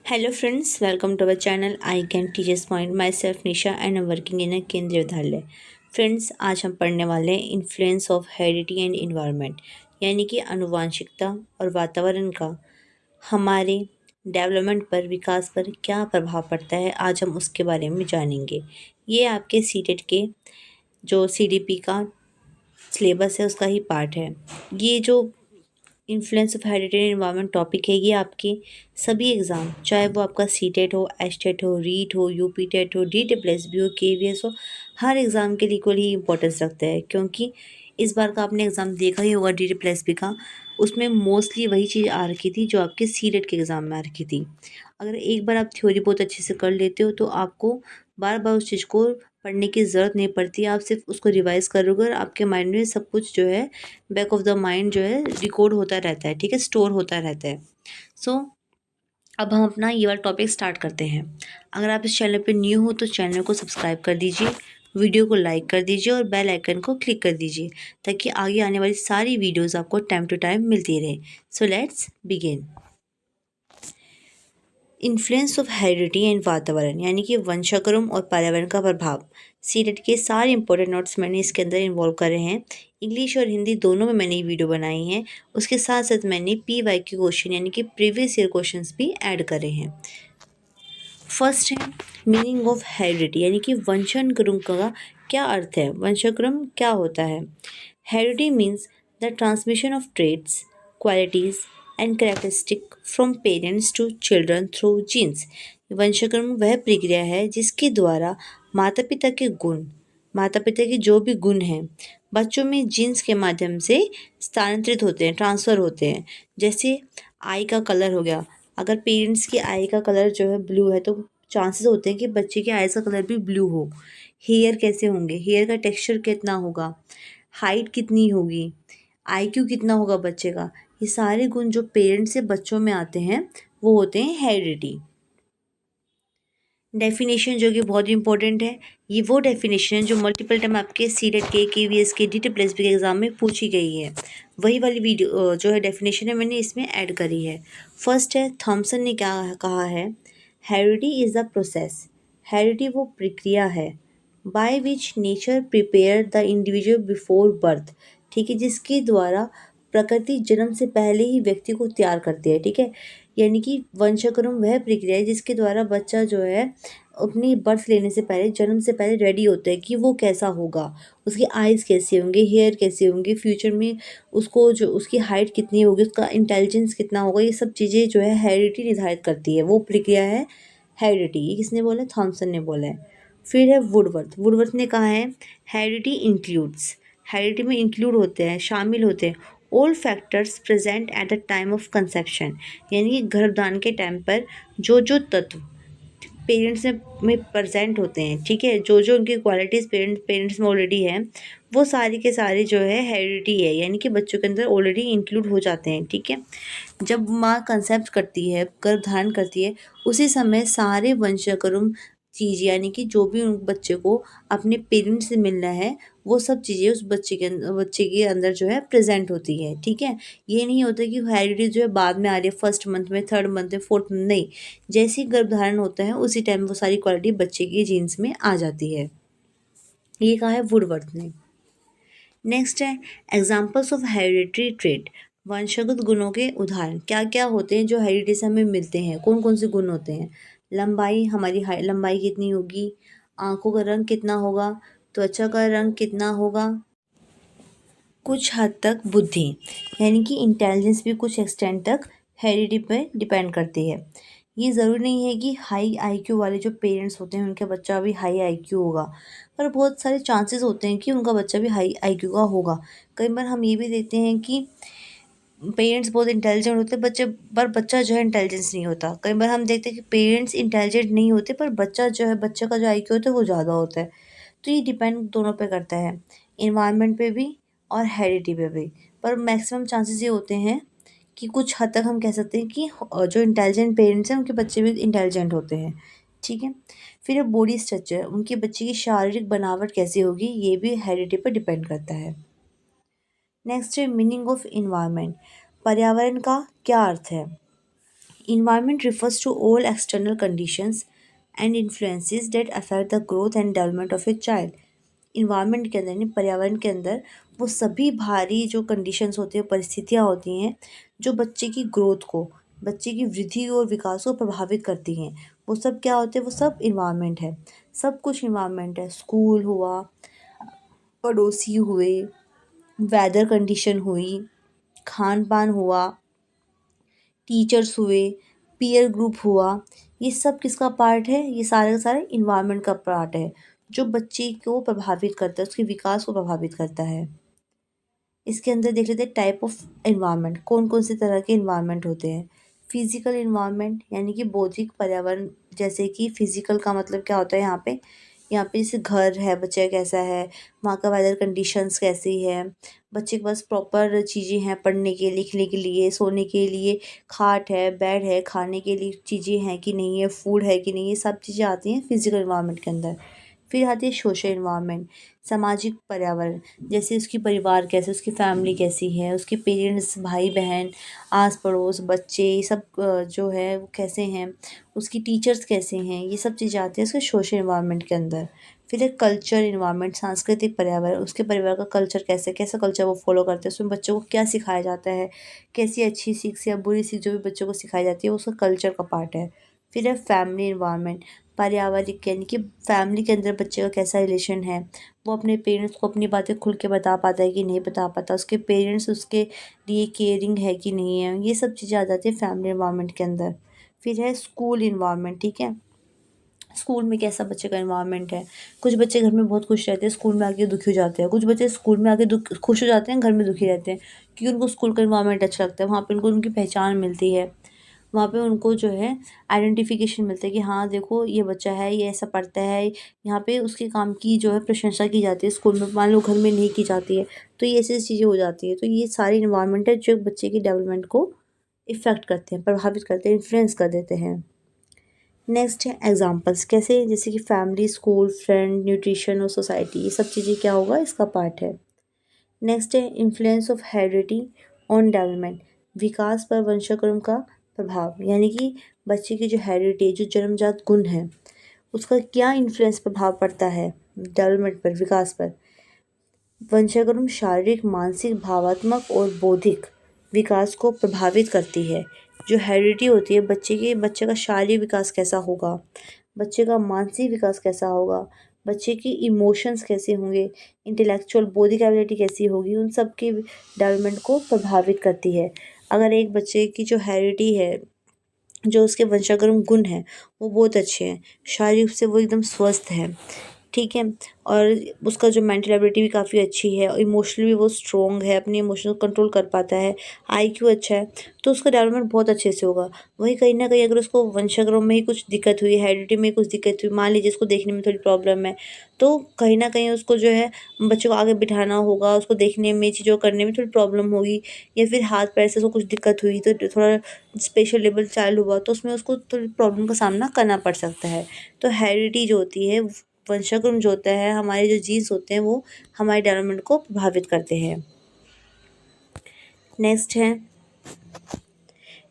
Hello friends, welcome to our channel I Can Teachers Point. Myself Nisha and I'm working in a केंद्रीय विद्यालय. Friends, आज हम पढ़ने वाले हैं influence of heredity and environment, यानी कि आनुवांशिकता और वातावरण का हमारे डेवलपमेंट पर, विकास पर क्या प्रभाव पड़ता है। आज हम उसके बारे में जानेंगे। ये आपके सीटेट के जो सीडीपी का सिलेबस है उसका ही पार्ट है। ये जो influence of heredity and environment topic है, ये आपके सभी एग्ज़ाम, चाहे वो आपका सीटेट हो, एचटेट हो, रीट हो, यूपी टेट हो, डीडब्ल्यूएसबी हो, केवीएस हो, हर एग्ज़ाम के लिए इक्वल ही इंपॉर्टेंस रखता है। क्योंकि इस बार का आपने एग्ज़ाम देखा ही होगा डीडब्ल्यूएसबी का, उसमें मोस्टली वही चीज़ आ रखी थी जो आपके सीटेट के एग्ज़ाम में आ रखी थी। अगर एक बार आप थ्योरी बहुत अच्छे से कर लेते हो तो आपको बार बार उस चीज़ को पढ़ने की ज़रूरत नहीं पड़ती। आप सिर्फ उसको रिवाइज़ करोगे और आपके माइंड में सब कुछ जो है बैक ऑफ द माइंड जो है रिकॉर्ड होता रहता है, ठीक है, स्टोर होता रहता है। सो अब हम अपना ये वाला टॉपिक स्टार्ट करते हैं। अगर आप इस चैनल पे न्यू हो तो चैनल को सब्सक्राइब कर दीजिए, वीडियो को लाइक कर दीजिए और बेल आइकन को क्लिक कर दीजिए ताकि आगे आने वाली सारी वीडियोस आपको टाइम टू टाइम मिलती रहे। So let's begin. Influence of heredity and वातावरण, यानी कि वंशाक्रम और पर्यावरण का प्रभाव। सीटेट के सारे इंपॉर्टेंट नोट्स मैंने इसके अंदर इन्वॉल्व करे हैं। इंग्लिश और हिंदी दोनों में मैंने ये वीडियो बनाई हैं। उसके साथ साथ मैंने PYQ क्वेश्चन यानी कि प्रीवियस ईयर क्वेश्चंस भी ऐड करे हैं। फर्स्ट है मीनिंग ऑफ हेरिडिटी, यानी कि वंशानुक्रम का क्या अर्थ है, वंशाक्रम क्या होता है। Heredity means the transmission of traits, qualities and characteristic from parents to children through genes. वंशाक्रम वह प्रक्रिया है जिसके द्वारा माता पिता के गुण, माता पिता के जो भी गुण हैं बच्चों में जीन्स के माध्यम से स्थानांतरित होते हैं, ट्रांसफ़र होते हैं। जैसे आई का कलर हो गया, अगर पेरेंट्स की आई का कलर जो है ब्लू है तो चांसेस होते हैं कि बच्चे के आईज का कलर भी ब्लू हो। हेयर कैसे होंगे, हेयर का टेक्सचर कितना होगा, हाइट कितनी होगी, IQ कितना होगा बच्चे का, ये सारे गुण जो पेरेंट्स से बच्चों में आते हैं वो होते हैं हेरिडिटी। डेफिनेशन जो कि बहुत इंपॉर्टेंट है, ये वो डेफिनेशन है जो मल्टीपल टाइम आपके सीटेट के, KVS के, DTPSB के एग्जाम में पूछी गई है। वही वाली वीडियो जो है डेफिनेशन है मैंने इसमें ऐड करी है। फर्स्ट है, थॉमसन ने क्या कहा है, heredity is the process, heredity वो प्रक्रिया है by which nature prepare the individual before birth, ठीक है, जिसके द्वारा प्रकृति जन्म से पहले ही व्यक्ति को तैयार करती है, ठीक है। यानी कि वंशाक्रम वह प्रक्रिया है जिसके द्वारा बच्चा जो है अपनी बर्थ लेने से पहले, जन्म से पहले रेडी होता है कि वो कैसा होगा, उसकी आइज़ कैसे होंगे, हेयर कैसे होंगे, फ्यूचर में उसको जो उसकी हाइट कितनी होगी, उसका इंटेलिजेंस कितना होगा, ये सब चीज़ें जो है हेरिडिटी निर्धारित करती है। वो प्रक्रिया है हेरिडिटी। ये किसने बोला है, थॉमसन ने बोला है। फिर है वुडवर्थ, वुडवर्थ ने कहा है हेरिडिटी इंक्लूड्स, हेरिडिटी में इंक्लूड होते हैं, शामिल होते हैं all factors present at the time of conception, यानी कि गर्भधान के टाइम पर जो जो तत्व पेरेंट्स में प्रेजेंट होते हैं, ठीक है, जो जो उनकी क्वालिटीज़ पेरेंट्स में ऑलरेडी है, वो सारी के सारे जो है हेरिडिटी है, यानी कि बच्चों के अंदर ऑलरेडी इंक्लूड हो जाते हैं, ठीक है। जब माँ कंसेप्ट करती है, गर्भ धारण करती है, उसी समय सारे वंशानुक्रम चीज़, यानी कि जो भी उन बच्चे को अपने पेरेंट्स से मिलना है वो सब चीज़ें उस बच्चे के अंदर जो है प्रेजेंट होती है, ठीक है। ये नहीं होता कि हेरिडिटी जो है बाद में आ रही है, फर्स्ट मंथ में, थर्ड मंथ में, फोर्थ मंथ, नहीं, जैसे ही गर्भधारण होता है उसी टाइम वो सारी क्वालिटी बच्चे की जीन्स में आ जाती है। ये कहा है वुडवर्थ ने। नेक्स्ट है एग्जाम्पल्स ऑफ हेरिडिटरी ट्रेट, वंशगत गुणों के उदाहरण क्या क्या होते हैं जो हेरिडिटी से हमें मिलते हैं, कौन कौन से गुण होते हैं। लंबाई, हमारी लंबाई कितनी होगी, आंखों का रंग कितना होगा, त्वचा का रंग कितना होगा, कुछ हद तक बुद्धि, यानी कि इंटेलिजेंस भी कुछ एक्सटेंड तक हेरिडिटी पे डिपेंड करती है। ये ज़रूरी नहीं है कि हाई IQ वाले जो पेरेंट्स होते हैं उनका बच्चा भी हाई IQ होगा, पर बहुत सारे चांसेस होते हैं कि उनका बच्चा भी हाई IQ का होगा। कई बार हम ये भी देखते हैं कि पेरेंट्स बहुत इंटेलिजेंट होते हैं, बच्चे पर बच्चा जो है इंटेलिजेंस नहीं होता। कई बार हम देखते हैं कि पेरेंट्स इंटेलिजेंट नहीं होते पर बच्चा जो है, बच्चे का जो IQ होता है वो ज़्यादा होता है। तो ये डिपेंड दोनों पे करता है, इन्वायरमेंट पे भी और हेरिडिटी पे भी। पर मैक्सिमम चांसेस ये होते हैं कि कुछ हद तक हम कह सकते हैं कि जो इंटेलिजेंट पेरेंट्स हैं उनके बच्चे भी इंटेलिजेंट होते हैं, ठीक है। फिर बॉडी स्ट्रक्चर, उनके बच्चे की शारीरिक बनावट कैसी होगी, ये भी हेरिडिटी पर डिपेंड करता है। नेक्स्ट है मीनिंग ऑफ इन्वायरमेंट, पर्यावरण का क्या अर्थ है। Environment refers to all external conditions and influences that affect the growth and development of a child. Environment के अंदर यानी पर्यावरण के अंदर वो सभी भारी जो कंडीशंस होती हैं, परिस्थितियाँ होती हैं, जो बच्चे की ग्रोथ को, बच्चे की वृद्धि और विकास को प्रभावित करती हैं, वो सब क्या होते हैं? वो सब इन्वायरमेंट है। सब कुछ इन्वायरमेंट है। स्कूल हुआ, पड़ोसी हुए, वेदर कंडीशन हुई, खान पान हुआ, टीचर्स हुए, पीयर ग्रुप हुआ, ये सब किसका पार्ट है? ये सारे के सारे इन्वायरमेंट का पार्ट है, जो बच्चे को प्रभावित करता है, उसके विकास को प्रभावित करता है। इसके अंदर देख लेते हैं टाइप ऑफ इन्वायरमेंट, कौन कौन से तरह के इन्वायरमेंट होते हैं। फिजिकल इन्वायरमेंट यानी कि बौद्धिक पर्यावरण, जैसे कि फिजिकल का मतलब क्या होता है यहाँ पे जैसे घर है, बच्चे का कैसा है, वहाँ का वेदर कंडीशंस कैसी है, बच्चे के पास प्रॉपर चीज़ें हैं पढ़ने के, लिखने के लिए, सोने के लिए, खाट है, बेड है, खाने के लिए चीज़ें हैं कि नहीं है, फूड है कि नहीं, ये सब चीज़ें आती हैं फिजिकल इन्वायरमेंट के अंदर। फिर आती है सोशल इन्वायरमेंट, सामाजिक पर्यावरण, जैसे उसकी परिवार कैसे, उसकी फैमिली कैसी है, उसके पेरेंट्स, भाई बहन, आस पड़ोस, बच्चे, ये सब जो है वो कैसे हैं, उसकी टीचर्स कैसे हैं, ये सब चीज़ें आती हैं उसके सोशल इन्वायरमेंट के अंदर। फिर एक कल्चर इन्वायरमेंट, सांस्कृतिक पर्यावरण, उसके परिवार का कल्चर कैसा है, कैसा कल्चर वो फॉलो करते हैं, उसमें बच्चों को क्या सिखाया जाता है, कैसी अच्छी सीख या बुरी सीख जो भी बच्चों को सिखाई जाती है वो उसका कल्चर का पार्ट है। फिर है फैमिली इन्वायरमेंट, पारिवारिक यानी कि फैमिली के अंदर बच्चे का कैसा रिलेशन है, वो अपने पेरेंट्स को अपनी बातें खुल के बता पाता है कि नहीं बता पाता, उसके पेरेंट्स उसके लिए केयरिंग है कि नहीं है, ये सब चीज़ें आ जाती है फैमिली इन्वायरमेंट के अंदर। फिर है स्कूल इन्वायरमेंट, ठीक है, स्कूल में कैसा बच्चे का इन्वायरमेंट है। कुछ बच्चे घर में बहुत खुश रहते हैं, स्कूल में आके दुखी हो जाते हैं, कुछ बच्चे स्कूल में आके खुश हो जाते हैं, घर में दुखी रहते हैं, क्योंकि उनको स्कूल का इन्वायरमेंट अच्छा लगता है, वहाँ पे उनको उनकी पहचान मिलती है, वहाँ पे उनको जो है आइडेंटिफिकेशन मिलता है कि हाँ देखो ये बच्चा है, ये ऐसा पढ़ता है, यहाँ पे उसके काम की जो है प्रशंसा की जाती है स्कूल में, मान लो घर में नहीं की जाती है, तो ये ऐसी चीज़ें हो जाती है। तो ये सारी इन्वायरमेंट है जो बच्चे की डेवलपमेंट को इफ़ेक्ट करते हैं, प्रभावित करते हैं, इन्फ्लुएंस कर देते हैं। नेक्स्ट है एग्जाम्पल्स, कैसे, जैसे कि फैमिली, स्कूल, फ्रेंड, न्यूट्रिशन और सोसाइटी, ये सब चीज़ें क्या होगा, इसका पार्ट है। नेक्स्ट है influence of heredity on development, विकास पर वंशानुक्रम का प्रभाव, यानी कि बच्चे की जो हेरिडिटी, जो जन्मजात गुण है, उसका क्या इन्फ्लुएंस, प्रभाव पड़ता है डेवलपमेंट पर, विकास पर। वंशानुक्रम शारीरिक, मानसिक, भावात्मक और बौद्धिक विकास को प्रभावित करती है। जो हेरिडिटी होती है बच्चे का शारीरिक विकास कैसा होगा, बच्चे का मानसिक विकास कैसा होगा, बच्चे की इमोशंस कैसे होंगे, इंटेलेक्चुअल बौद्धिक एबिलिटी कैसी होगी, उन सब के डेवलपमेंट को प्रभावित करती है। अगर एक बच्चे की जो हेरिडिटी है, जो उसके वंशानुक्रम गुण हैं वो बहुत अच्छे हैं, शारीरिक रूप से वो एकदम स्वस्थ है, ठीक है, और उसका जो मेंटल एबिलिटी भी काफ़ी अच्छी है, और इमोशनली भी वो स्ट्रॉन्ग है, अपने इमोशनल को कंट्रोल कर पाता है, आईक्यू अच्छा है, तो उसका डेवलपमेंट बहुत अच्छे से होगा। वहीं कहीं ना कहीं अगर उसको वंशानुक्रम में ही कुछ दिक्कत हुई, हेरिडिटी में कुछ दिक्कत हुई, मान लीजिए उसको देखने में थोड़ी प्रॉब्लम है, तो कहीं ना कहीं उसको जो है बच्चे को आगे बिठाना होगा, उसको देखने में, चीज़ों करने में थोड़ी प्रॉब्लम होगी, या फिर हाथ पैर से उसको कुछ दिक्कत हुई तो थोड़ा स्पेशल लेबल चाइल्ड हुआ तो उसमें उसको थोड़ी प्रॉब्लम का सामना करना पड़ सकता है। तो हेरिडिटी जो होती है, वंशानुक्रम जो होता है, हमारे जो जीन्स होते हैं वो हमारे डेवलपमेंट को प्रभावित करते हैं। नेक्स्ट है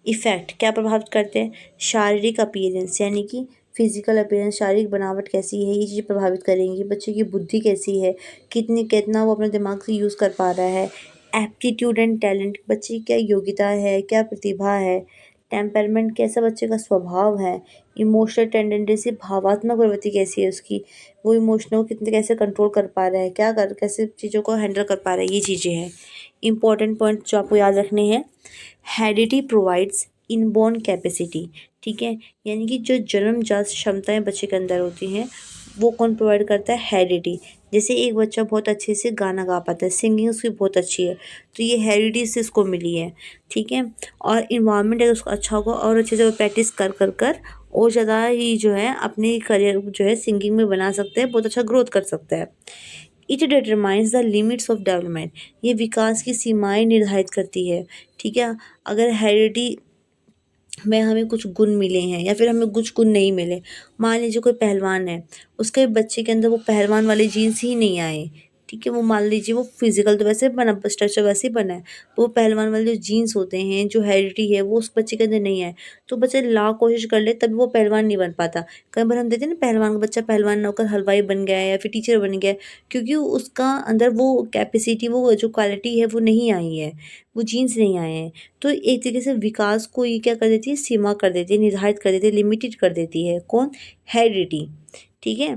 इफ़ेक्ट, क्या प्रभावित करते हैं, शारीरिक अपीयरेंस, यानी कि फिजिकल अपीयरेंस, शारीरिक बनावट कैसी है, ये चीज़ें प्रभावित करेंगी। बच्चे की बुद्धि कैसी है, कितना वो अपने दिमाग से यूज़ कर पा रहा है। एप्टीट्यूड एंड टैलेंट, बच्चे की क्या योग्यता है, क्या प्रतिभा है। टेम्परमेंट, कैसा बच्चे का स्वभाव है। इमोशनल टेंडेंसी, भावात्मक प्रवृत्ति कैसी है उसकी, वो इमोशनल को कितने कैसे कंट्रोल कर पा रहा है, कैसे चीज़ों को हैंडल कर पा रहा है, ये चीज़ें हैं। इंपॉर्टेंट पॉइंट जो आपको याद रखने हैं, हेरिडिटी प्रोवाइड्स इनबॉर्न कैपेसिटी, ठीक है, यानी कि जो जन्मजात क्षमताएं बच्चे के अंदर होती हैं वो कौन प्रोवाइड करता है, हेरिडिटी। जैसे एक बच्चा बहुत अच्छे से गाना गा पाता है, सिंगिंग उसकी बहुत अच्छी है, तो ये हेरिडिटी से इसको मिली है, ठीक है। और इन्वायरमेंट अगर उसका अच्छा होगा और अच्छे से वो प्रैक्टिस कर कर कर और ज़्यादा ही जो है अपने करियर जो है सिंगिंग में बना सकते हैं, बहुत अच्छा ग्रोथ कर सकता है। It determines the limits of development, ये विकास की सीमाएं निर्धारित करती है, ठीक है। अगर हेरिडिटी में हमें कुछ गुण मिले हैं या फिर हमें कुछ गुण नहीं मिले, मान लीजिए कोई पहलवान है, उसके बच्चे के अंदर वो पहलवान वाले जीन्स ही नहीं आए, ठीक है। वो मान लीजिए वो फिजिकल तो वैसे बना, स्ट्रक्चर वैसे ही बना है, वो पहलवान वाले जो जीन्स होते हैं, जो हेरिडिटी है वो उस बच्चे के अंदर नहीं है, तो बच्चा लाख कोशिश कर ले तब वो पहलवान नहीं बन पाता। कई बार हम देखते हैं ना, पहलवान का बच्चा पहलवान ना होकर हलवाई बन गया है या फिर टीचर बन गया है, क्योंकि उसका अंदर वो कैपेसिटी, वो जो क्वालिटी है वो नहीं आई है, वो जीन्स नहीं आए हैं। तो एक तरीके से विकास को ये क्या कर देती है, सीमा कर देती है, निर्धारित कर देती है, लिमिटेड कर देती है। कौन? हेरिडिटी। ठीक है।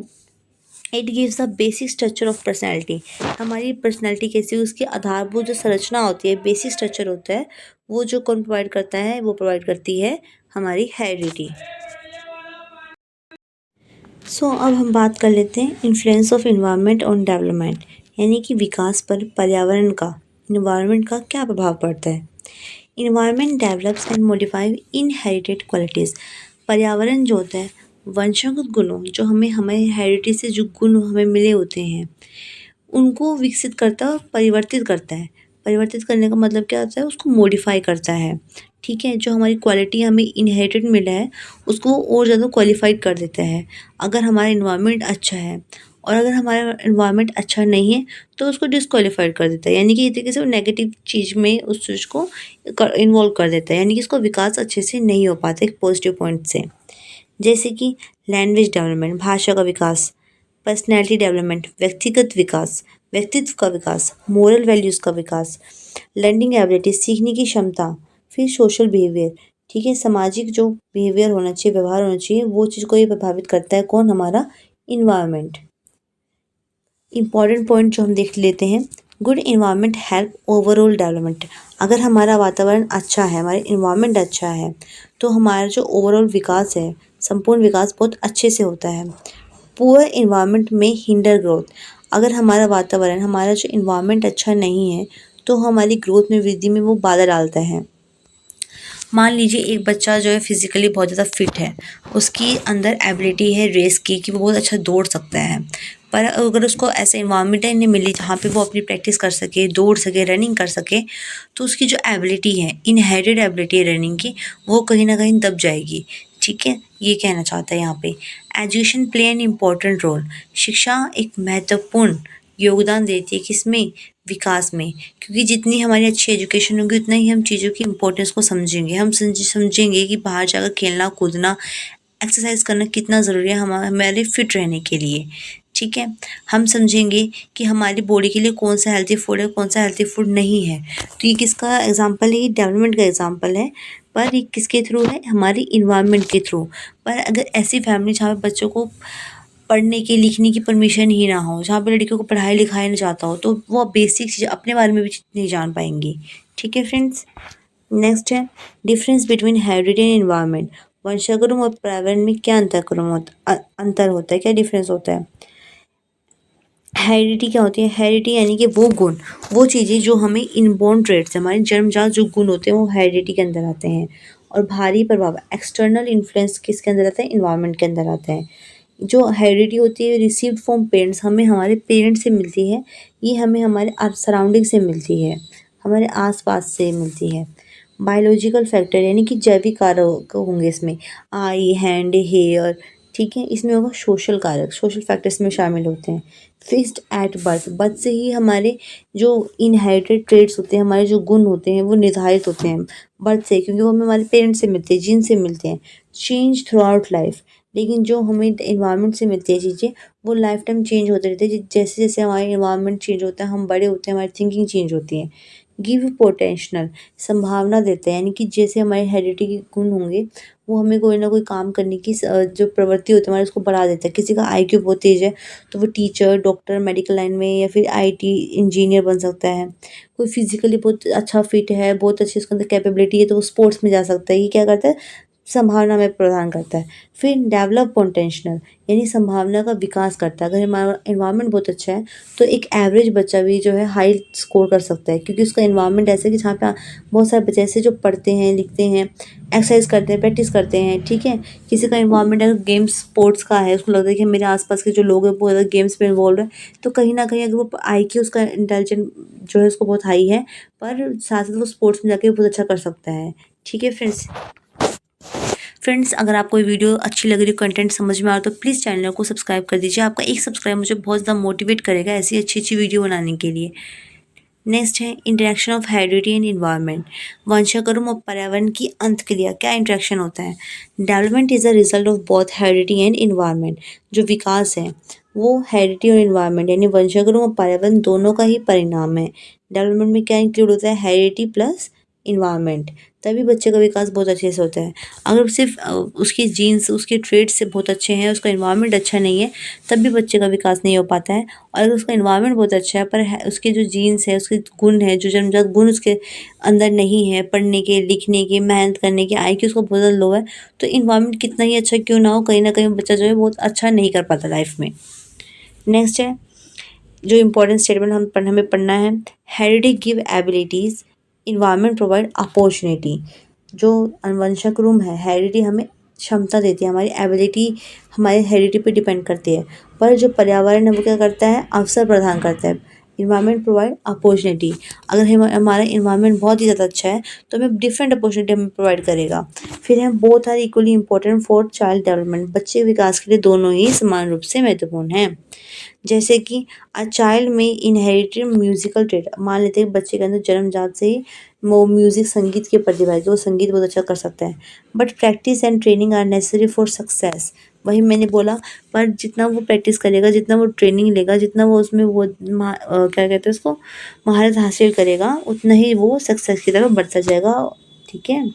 It gives the basic structure of personality. हमारी पर्सनैलिटी कैसी है, उसकी आधारभूत जो संरचना होती है, बेसिक स्ट्रक्चर होता है, वो जो कौन प्रोवाइड करता है, वो प्रोवाइड करती है हमारी हेरिडिटी। अब हम बात कर लेते हैं influence of environment on development, यानी कि विकास पर पर्यावरण का, इन्वायरमेंट का क्या प्रभाव पड़ता है। Environment develops and modify inherited qualities. पर्यावरण जो होता है, वंशगत गुणों, जो हमें हमें हेरिडिटी से जो गुण हमें मिले होते हैं, उनको विकसित करता है और परिवर्तित करता है। परिवर्तित करने का मतलब क्या होता है, उसको मॉडिफाई करता है। ठीक है। जो हमारी क्वालिटी हमें इनहेरिटेड मिला है, उसको और ज़्यादा क्वालिफाइड कर देता है अगर हमारा इन्वायरमेंट अच्छा है, और अगर हमारा इन्वायरमेंट अच्छा नहीं है तो उसको डिसक्वालीफाइड कर देता है, यानी कि एक तरीके से वो नेगेटिव चीज़ में उस चीज़ को इन्वॉल्व कर देता है, यानी कि इसका विकास अच्छे से नहीं हो पाता एक पॉजिटिव पॉइंट से। जैसे कि लैंग्वेज डेवलपमेंट, भाषा का विकास, पर्सनैलिटी डेवलपमेंट, व्यक्तिगत विकास, व्यक्तित्व का विकास, मोरल वैल्यूज़ का विकास, लर्निंग एबिलिटी, सीखने की क्षमता, फिर सोशल बिहेवियर। ठीक है। सामाजिक जो बिहेवियर होना चाहिए, व्यवहार होना चाहिए, वो चीज़ को ये प्रभावित करता है। कौन? हमारा इन्वायरमेंट। इम्पॉर्टेंट पॉइंट जो हम देख लेते हैं, good environment help overall development. अगर हमारा वातावरण अच्छा है, हमारा इन्वायरमेंट अच्छा है, तो हमारा जो ओवरऑल विकास है, संपूर्ण विकास बहुत अच्छे से होता है। पुअर इन्वायरमेंट में हिंडर ग्रोथ। अगर हमारा वातावरण, हमारा जो इन्वायरमेंट अच्छा नहीं है, तो हमारी ग्रोथ में, वृद्धि में वो बाधा डालता है। मान लीजिए एक बच्चा जो है फिजिकली बहुत ज़्यादा फिट है, उसकी अंदर एबिलिटी है रेस की, कि वो बहुत अच्छा दौड़ सकता है, पर अगर उसको ऐसे इन्वायरमेंट नहीं मिली जहाँ पे वो अपनी प्रैक्टिस कर सके, दौड़ सके, रनिंग कर सके, तो उसकी जो एबिलिटी है, इनहेरिटेड एबिलिटी है रनिंग की, वो कहीं ना कहीं दब जाएगी। ठीक है। ये कहना चाहता है यहाँ पे। Education play an important role. शिक्षा एक महत्वपूर्ण योगदान देती है किसमें? विकास में। क्योंकि जितनी हमारी अच्छी एजुकेशन होगी, उतना ही हम चीज़ों की इम्पोर्टेंस को समझेंगे। हम समझेंगे कि बाहर जाकर खेलना कूदना, एक्सरसाइज करना कितना ज़रूरी है हमारे फिट रहने के लिए। ठीक है। हम समझेंगे कि हमारी बॉडी के लिए कौन सा हेल्थी फूड है, कौन सा हेल्थी फूड नहीं है। तो ये किसका एग्जाम्पल है? ये डेवलपमेंट का एग्जाम्पल है, पर ये किसके थ्रू है? हमारी इन्वायरमेंट के थ्रू। पर अगर ऐसी फैमिली जहाँ पे बच्चों को पढ़ने की, लिखने की परमिशन ही ना हो, जहाँ पे लड़कियों को पढ़ाई लिखाया नहीं जाता हो, तो वो बेसिक चीज़ अपने बारे में भी नहीं जान पाएंगी। ठीक है फ्रेंड्स। नेक्स्ट है difference between heredity and environment. वंशानुक्रम और पर्यावरण में क्या अंतर होता है, क्या डिफरेंस होता है? हेरिडिटी क्या होती है? हेरिडिटी यानी कि वो गुण, वो चीज़ें जो हमें इनबॉर्न ट्रेड्स, हमारे जन्मजात जो गुण होते हैं, वो हेरिडिटी के अंदर आते हैं। और भारी प्रभाव, एक्सटर्नल इन्फ्लुएंस किसके अंदर आता है? इन्वायरमेंट के अंदर आता है। जो हेरिडिटी होती है रिसीव्ड फ्रॉम पेरेंट्स, हमें हमारे पेरेंट्स से मिलती है, ये हमें हमारे सराउंडिंग से मिलती है, हमारे आसपास से मिलती है। बायोलॉजिकल फैक्टर यानी कि जैविक कारक होंगे इसमें, आई, हैंड, हेयर। ठीक है। इसमें होगा सोशल कारक, सोशल फैक्टर्स में शामिल होते हैं। फिक्स्ड एट बर्थ, बर्थ से ही हमारे जो इनहेरिटेड ट्रेड्स होते हैं, हमारे जो गुण होते हैं, वो निर्धारित होते हैं बर्थ से, क्योंकि वो हमें हमारे पेरेंट्स से मिलते हैं, जीन से मिलते हैं। चेंज थ्रू आउट लाइफ, लेकिन जो हमें इन्वायरमेंट से मिलती है चीज़ें, वो लाइफ टाइम चेंज होते रहते हैं। जैसे जैसे हमारा इन्वायरमेंट चेंज होता है, हम बड़े होते हैं, हमारी थिंकिंग चेंज होती है। गिव पोटेंशियल, संभावना देते हैं, यानी कि जैसे हमारे हेरिडिटी के गुण होंगे, वो हमें कोई ना कोई काम करने की जो प्रवृत्ति होती है हमारी, उसको बढ़ा देता है। किसी का आईक्यू बहुत तेज है, तो वो टीचर, डॉक्टर, मेडिकल लाइन में, या फिर आईटी इंजीनियर बन सकता है। कोई फिजिकली बहुत अच्छा फिट है, बहुत अच्छी उसके अंदर कैपेबिलिटी है, तो वो स्पोर्ट्स में जा सकता है। ये क्या करता है? संभावना में प्रदान करता है। फिर डेवलप पोटेंशियल, यानी संभावना का विकास करता है। अगर हमारा इन्वायरमेंट बहुत अच्छा है, तो एक एवरेज बच्चा भी जो है हाई स्कोर कर सकता है, क्योंकि उसका इन्वायरमेंट ऐसा है कि जहाँ पे बहुत सारे बच्चे ऐसे जो पढ़ते हैं, लिखते हैं, एक्सरसाइज करते हैं, प्रैक्टिस करते हैं। ठीक है। किसी का इन्वायरमेंट अगर गेम्स स्पोर्ट्स का है, उसको लगता है कि मेरे आसपास के जो लोग हैं वो अगर गेम्स में इन्वॉल्व है, तो कहीं ना कहीं अगर वो IQ उसका इंटेलिजेंट जो है उसको बहुत हाई है, पर साथ साथ वो स्पोर्ट्स में जाके बहुत अच्छा कर सकता है। ठीक है फ्रेंड्स। फ्रेंड्स, अगर आपको ये वीडियो अच्छी लग रही है, कंटेंट समझ में आ रहा तो प्लीज़ चैनल को सब्सक्राइब कर दीजिए। आपका एक सब्सक्राइब मुझे बहुत ज़्यादा मोटिवेट करेगा ऐसी अच्छी वीडियो बनाने के लिए। नेक्स्ट है interaction of heredity and environment. वंशानुक्रम और पर्यावरण की अंतक्रिया, क्या इंटरेक्शन होता है? Development is a result of both heredity and environment. जो विकास है वो हेरिडिटी और इन्वायरमेंट यानी वंशानुक्रम और पर्यावरण दोनों का ही परिणाम है। डेवलपमेंट में क्या इंक्लूड होता है? हेरिडिटी प्लस इन्वायरमेंट, तभी बच्चे का विकास बहुत अच्छे से होता है। अगर सिर्फ उसकी जीन्स उसके ट्रेड्स से बहुत अच्छे हैं, उसका इन्वायरमेंट अच्छा नहीं है, तब भी बच्चे का विकास नहीं हो पाता है। और अगर उसका इन्वायरमेंट बहुत अच्छा है पर उसके जो जीन्स है, उसके गुण है, जो जन्मजात गुण उसके अंदर नहीं है, पढ़ने के, लिखने के, मेहनत करने के, IQ उसका बहुत ज़्यादा लो है, तो इन्वायरमेंट कितना ही अच्छा क्यों ना हो, कहीं ना कहीं बच्चा जो है बहुत अच्छा नहीं कर पाता लाइफ में। नेक्स्ट है जो इम्पोर्टेंट स्टेटमेंट हमें पढ़ना है, heredity give abilities, environment provide opportunity. जो वंशानुक्रम है, हेरिडिटी हमें क्षमता देती है, हमारी एबिलिटी हमारी हेरिडिटी पे डिपेंड करती है, पर जो पर्यावरण है वो क्या करता है? अवसर प्रदान करता है। इन्वायरमेंट प्रोवाइड अपॉर्चुनिटी, अगर हमारा इन्वायरमेंट बहुत ही ज़्यादा अच्छा है तो हमें डिफरेंट अपॉर्चुनिटी हमें प्रोवाइड करेगा। फिर है both are equally important for child development, बच्चे विकास के लिए दोनों ही समान रूप से महत्वपूर्ण हैं। जैसे कि अ चाइल्ड में इनहेरिटेड म्यूजिकल ट्रेट, मान लेते हैं बच्चे के अंदर जन्मजात से ही वो म्यूजिक संगीत की प्रतिभा है, तो वो संगीत बहुत अच्छा कर सकता है। But practice and training are necessary for success, वही मैंने बोला, पर जितना वो प्रैक्टिस करेगा, जितना वो ट्रेनिंग लेगा, जितना वो उसमें वो क्या कहते हैं उसको, महारत हासिल करेगा, उतना ही वो सक्सेस की तरफ बढ़ता जाएगा। ठीक है,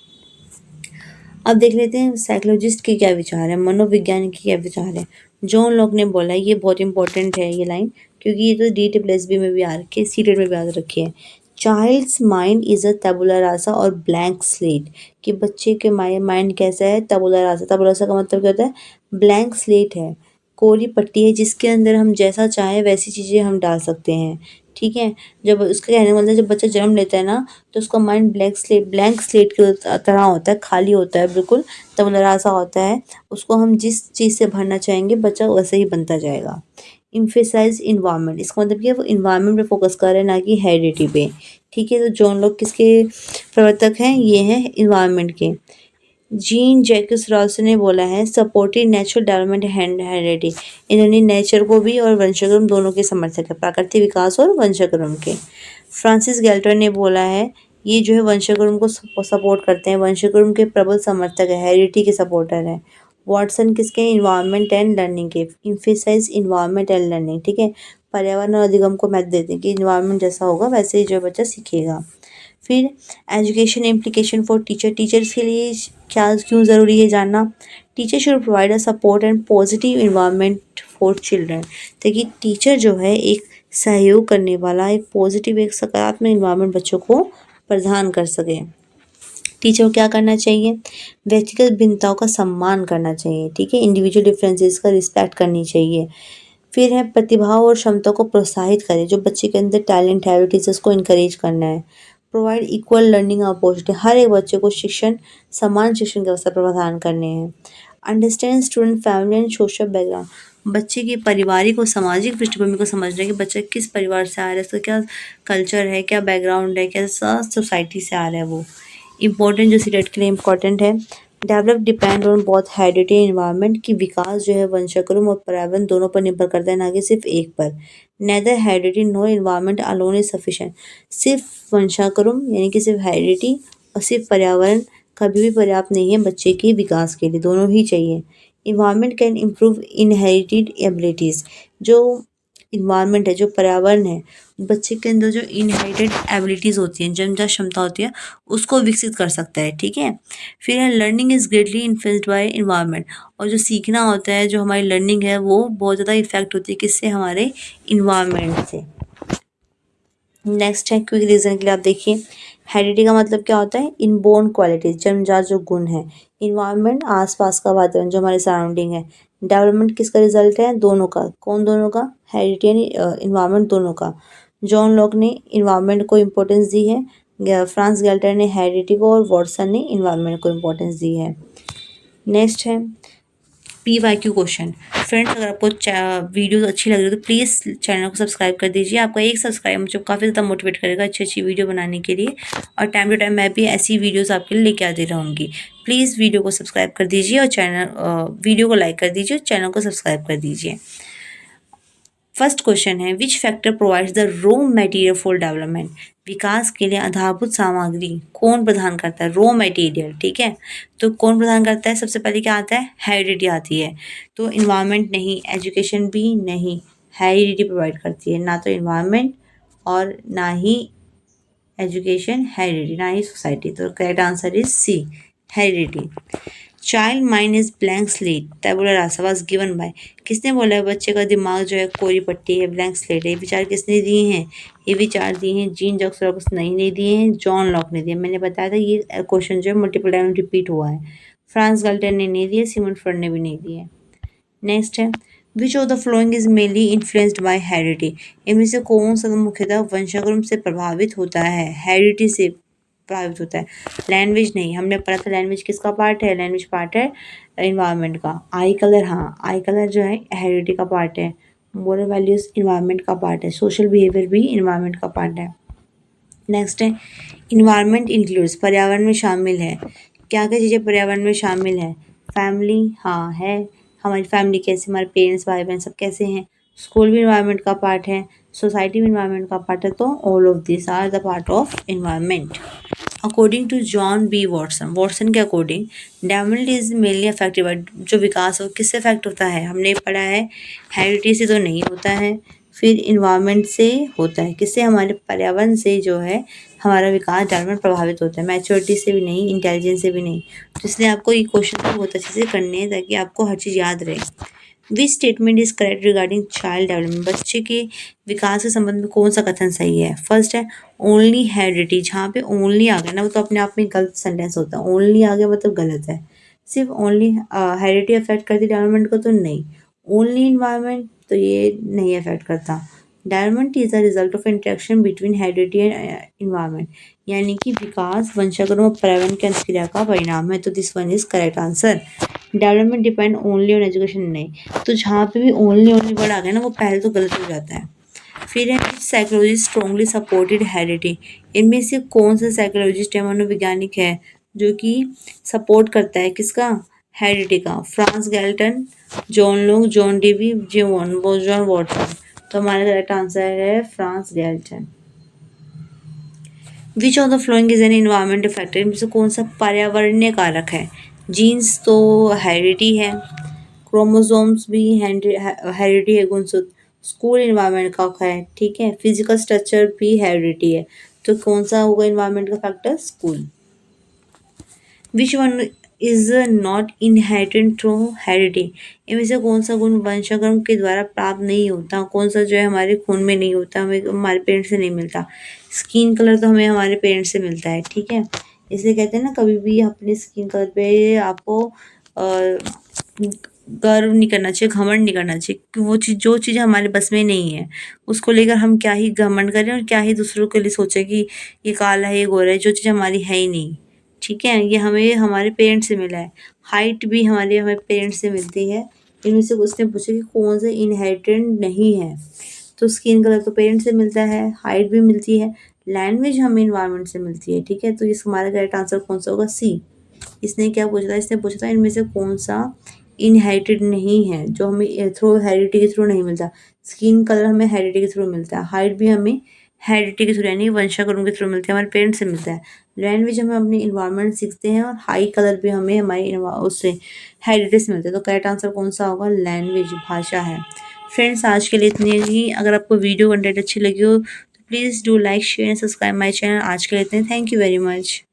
अब देख लेते हैं साइकोलॉजिस्ट के क्या विचार है, मनोवैज्ञानिक के क्या विचार है। जॉन लॉक ने बोला है, ये बहुत इंपॉर्टेंट है ये लाइन, क्योंकि ये तो DTSB में भी आ रखी है, सीटेट में भी आ रखी है। चाइल्ड्स माइंड इज अ तबुला रासा और ब्लैंक स्लेट, कि बच्चे के माइंड कैसा है? तबुला रासा। तबुला रासा का मतलब क्या होता है? ब्लैंक स्लेट है, कोरी पट्टी है, जिसके अंदर हम जैसा चाहें वैसी चीज़ें हम डाल सकते हैं। ठीक है, जब उसका कहने का मतलब जब बच्चा जन्म लेता है ना, तो उसका माइंड ब्लैंक स्लेट की तरह होता है, खाली होता है, बिल्कुल तबला सा होता है। उसको हम जिस चीज़ से भरना चाहेंगे बच्चा वैसे ही बनता जाएगा। इम्फेसाइज इन्वायरमेंट, इसका मतलब क्या है? वो इन्वायरमेंट पे फोकस कर रहे हैं, ना कि हेरिडिटी पे। ठीक है, तो जॉन लॉक किसके प्रवर्तक हैं? ये हैं इन्वायरमेंट के। जीन जैकस रॉस ने बोला है supportive natural development and heredity, इन्होंने नेचर को भी और वंशानुक्रम दोनों के समर्थक है, प्राकृतिक विकास और वंशानुक्रम के। फ्रांसिस गैल्टर ने बोला है ये जो है वंशानुक्रम को सपोर्ट करते हैं, वंशानुक्रम के प्रबल समर्थक है, हेरिडिटी के सपोर्टर है। वॉटसन किसके? इन्वायरमेंट एंड लर्निंग के, इम्फेसाइज इन्वायरमेंट एंड लर्निंग। ठीक है, पर्यावरण और अधिगम को महत्व देते हैं कि इन्वायरमेंट जैसा होगा वैसे ही जो बच्चा सीखेगा। फिर एजुकेशन इम्प्लीकेशन फॉर टीचर्स के लिए क्या क्यों ज़रूरी है जानना? Teacher should provide a support and positive environment for children, ताकि टीचर जो है एक सहयोग करने वाला, एक पॉजिटिव, एक सकारात्मक इन्वायरमेंट बच्चों को प्रदान कर सके। टीचर को क्या करना चाहिए? व्यक्तिगत भिन्नताओं का सम्मान करना चाहिए। ठीक है, इंडिविजुअल डिफरेंसेस का रिस्पेक्ट करनी चाहिए। फिर है प्रतिभा और क्षमता को प्रोत्साहित करें, जो बच्चे के अंदर टैलेंट है, टीचर्स को इनकरेज करना है। प्रोवाइड इक्वल लर्निंग अपॉर्चुनिटी, हर एक बच्चे को समान शिक्षण के अवसर प्रदान करने हैं। Understand student family and social background, बच्चे की पारिवारिक और सामाजिक पृष्ठभूमि को समझना है कि बच्चा किस परिवार से आ रहा है, उसका क्या कल्चर है, क्या बैकग्राउंड है, कैसा सोसाइटी से आ रहा है। वो इम्पोर्टेंट जो सीटेट के लिए इम्पोर्टेंट है, डेवलप डिपेंड ऑन बहुत हेरिडिटी एनवायरनमेंट, की विकास जो है वंशानुक्रम और पर्यावरण दोनों पर निर्भर करता है, ना कि सिर्फ एक पर। Neither heredity no environment alone is sufficient, सिर्फ वंशानुक्रम यानी कि सिर्फ हेरिडिटी और सिर्फ पर्यावरण कभी भी पर्याप्त नहीं है बच्चे के विकास के लिए, दोनों ही चाहिए। Environment can improve inherited abilities, जो इन्वायरमेंट है, जो पर्यावरण है, बच्चे के अंदर जो इनहेरिटेड एबिलिटीज़ होती हैं, जन्मजात क्षमता होती है, उसको विकसित कर सकता है। ठीक है, फिर है learning is greatly influenced by environment, और जो सीखना होता है, जो हमारी लर्निंग है, वो बहुत ज़्यादा इफेक्ट होती है किससे? हमारे इन्वायरमेंट से। नेक्स्ट है क्विक रीजन के लिए, आप देखिए हेरिडिटी का मतलब क्या होता है? इनबोर्न क्वालिटीज, जन्मजात जो गुण है। इन्वायरमेंट आसपास का वातावरण, जो हमारे सराउंडिंग है। डेवलपमेंट किसका रिजल्ट है? दोनों का। कौन दोनों का? हेरिडिटी यानी इन्वायरमेंट दोनों का। जॉन लॉक ने इन्वायरमेंट को इम्पोर्टेंस दी है, फ्रांस गैल्टर ने हेरिडिटी को, और वॉटसन ने इन्वायरमेंट को इम्पोर्टेंस दी है। नेक्स्ट है PYQ क्वेश्चन, फ्रेंड्स, अगर आपको वीडियोस अच्छी लग रही है तो प्लीज़ चैनल को सब्सक्राइब कर दीजिए। आपका एक सब्सक्राइब मुझे काफ़ी ज़्यादा मोटिवेट करेगा अच्छी अच्छी वीडियो बनाने के लिए, और टाइम टू टाइम मैं भी ऐसी वीडियोस आपके लिए लेके आती रहूँगी। प्लीज़ वीडियो को सब्सक्राइब कर दीजिए और वीडियो को लाइक कर दीजिए और चैनल को सब्सक्राइब कर दीजिए। फर्स्ट क्वेश्चन है, which factor provides the raw material for development? विकास के लिए आधारभूत सामग्री कौन प्रदान करता है? रॉ मटेरियल, ठीक है। तो कौन प्रदान करता है? सबसे पहले क्या आता है? हेरिडिटी आती है। तो इन्वायरमेंट नहीं, एजुकेशन भी नहीं, हेरिडिटी प्रोवाइड करती है। ना तो इन्वायरमेंट और ना ही एजुकेशन, हेरिडिटी, ना ही सोसाइटी। तो correct answer is C, heredity. Child mind is blank slate, tabula rasa was given by. किसने बोला है बच्चे का दिमाग जो है कोरी पट्टी है, ब्लैंक स्लेट है? ये विचार किसने दिए हैं? ये विचार दिए हैं जीन जॉक्स रॉबर्ट्स नहीं दिए हैं, जॉन लॉक ने दिए। मैंने बताया था ये क्वेश्चन जो है मल्टीपल टाइम रिपीट हुआ है। फ्रांस गाल्टन ने नहीं दिए, सिमन फ्रॉइड ने भी नहीं दिए। नेक्स्ट है, which of the following is mainly influenced by heredity? इनमें से कौन सा मुख्यतः वंशानुक्रम से प्रभावित होता है, हेरिडिटी से प्रभावित होता है? लैंग्वेज नहीं, हमने पढ़ा था लैंग्वेज किसका पार्ट है? लैंग्वेज पार्ट है इन्वायरमेंट का। आई कलर, हाँ आई कलर जो है हेरिडिटी का पार्ट है। मोरल वैल्यूज इन्वायरमेंट का पार्ट है। सोशल बिहेवियर भी इन्वायरमेंट का पार्ट है। नेक्स्ट है, इन्वायरमेंट इंक्लूड्स, पर्यावरण में शामिल है। क्या क्या चीज़ें पर्यावरण में शामिल है? फैमिली, हाँ है। हमारी फैमिली कैसे, हमारे पेरेंट्स भाई बहन सब कैसे हैं। स्कूल भी इन्वायरमेंट का पार्ट है, सोसाइटी भी इन्वायरमेंट का पार्ट है। तो all of this are the part of environment. According to John B Watson, Watson के according development is mainly affected by, जो विकास हो किससे अफेक्ट होता है? हमने पढ़ा है हेरिडिटी से तो नहीं होता है, फिर इन्वायरमेंट से होता है। किससे? हमारे पर्यावरण से जो है हमारा विकास डेवलपमेंट प्रभावित होता है। मैच्योरिटी से भी नहीं, इंटेलिजेंस से भी नहीं। तो इसलिए आपको ये क्वेश्चन बहुत अच्छे से करने हैं ताकि आपको हर चीज़ याद रहे। Which statement is correct regarding child development? बच्चे के विकास के संबंध में कौन सा कथन सही है? फर्स्ट है ओनली हेरिडिटी। जहाँ पे ओनली आ गया ना वो तो अपने आप में गलत सेंटेंस होता है। ओनली आ गया मतलब गलत है। सिर्फ ओनली हेरिडिटी अफेक्ट करती डेवलपमेंट को तो नहीं। ओनली इन्वायरमेंट तो ये नहीं अफेक्ट करता। Development is the result of interaction between heredity and environment, यानी कि विकास वंशानुक्रम और पर्यावरण की अंतक्रिया का परिणाम है। तो this one is correct answer. Development depend only on education नहीं। तो जहाँ पे भी ओनली वर्ड आ गया ना वो पहले तो गलत हो जाता है। फिर है साइकोलॉजी स्ट्रॉन्गली सपोर्टेड हेरिडिटी। इनमें से कौन सा साइकोलॉजिस्ट है, मनोवैज्ञानिक है जो कि सपोर्ट करता है किसका? हेरिडिटी का। France Galton, John Locke, John Dewey, John Watson. तो हमारा करेक्ट आंसर है France Galton. Which of the following is an environment factor? इनमें से कौन सा पर्यावरणीय कारक है? जीन्स तो हेरिडिटी है, क्रोमोसोम्स भी हेरिडिटी है, गुणसूत्र। स्कूल इन्वायरमेंट का है, ठीक है। फिजिकल स्ट्रक्चर भी हेरिडिटी है। तो कौन सा होगा इन्वायरमेंट का factor? School. Which one is not inherited through heredity? इनमें से कौन सा गुण वंशानुक्रम के द्वारा प्राप्त नहीं होता? कौन सा जो है हमारे खून में नहीं होता, हमें हमारे पेरेंट्स से नहीं मिलता? स्किन कलर तो हमें हमारे पेरेंट्स से मिलता है, ठीक है। इसलिए कहते हैं ना कभी भी अपने स्किन कलर पे आपको गर्व नहीं करना चाहिए, घमंड नहीं करना चाहिए कि वो चीज़, जो चीज़ हमारे बस में नहीं है उसको लेकर हम क्या ही घमंड करें और क्या ही दूसरों के लिए सोचें कि ये काला है, ये गोरा है, जो चीज़ हमारी है ही नहीं, ठीक है। ये हमें हमारे पेरेंट्स से मिला है। हाइट भी हमारे पेरेंट्स से मिलती है। इनमें से उसने पूछा कि कौन सा इनहेरिटेड नहीं है? तो स्किन कलर तो पेरेंट्स से मिलता है, हाइट भी मिलती है, लैंग्वेज हमें इन्वायरमेंट से मिलती है, ठीक है। तो इस हमारा करेक्ट आंसर कौन सा होगा? सी। इसने क्या पूछा था? इसने पूछा था इनमें से कौन सा इनहेरिटेड नहीं है, जो हमें थ्रू हेरिडिटी के थ्रू नहीं मिलता। स्किन कलर हमें हेरिडिटी के थ्रू मिलता है, हाइट भी हमें हेरिडिटी के थ्रू यानी वंशानुक्रम के थ्रू मिलती है, हमारे पेरेंट्स से मिलता है। लैंग्वेज हमें अपने इन्वायरमेंट सीखते हैं और हाई कलर भी हमें हमारी उससे हेरिडिटी से मिलता है। तो करेक्ट आंसर कौन सा होगा? लैंग्वेज, भाषा है। फ्रेंड्स, आज के लिए इतनी ही। अगर आपको वीडियो कंटेंट अच्छी लगी हो तो please do like, share and subscribe my channel. आज के लिए इतने, थैंक यू वेरी मच।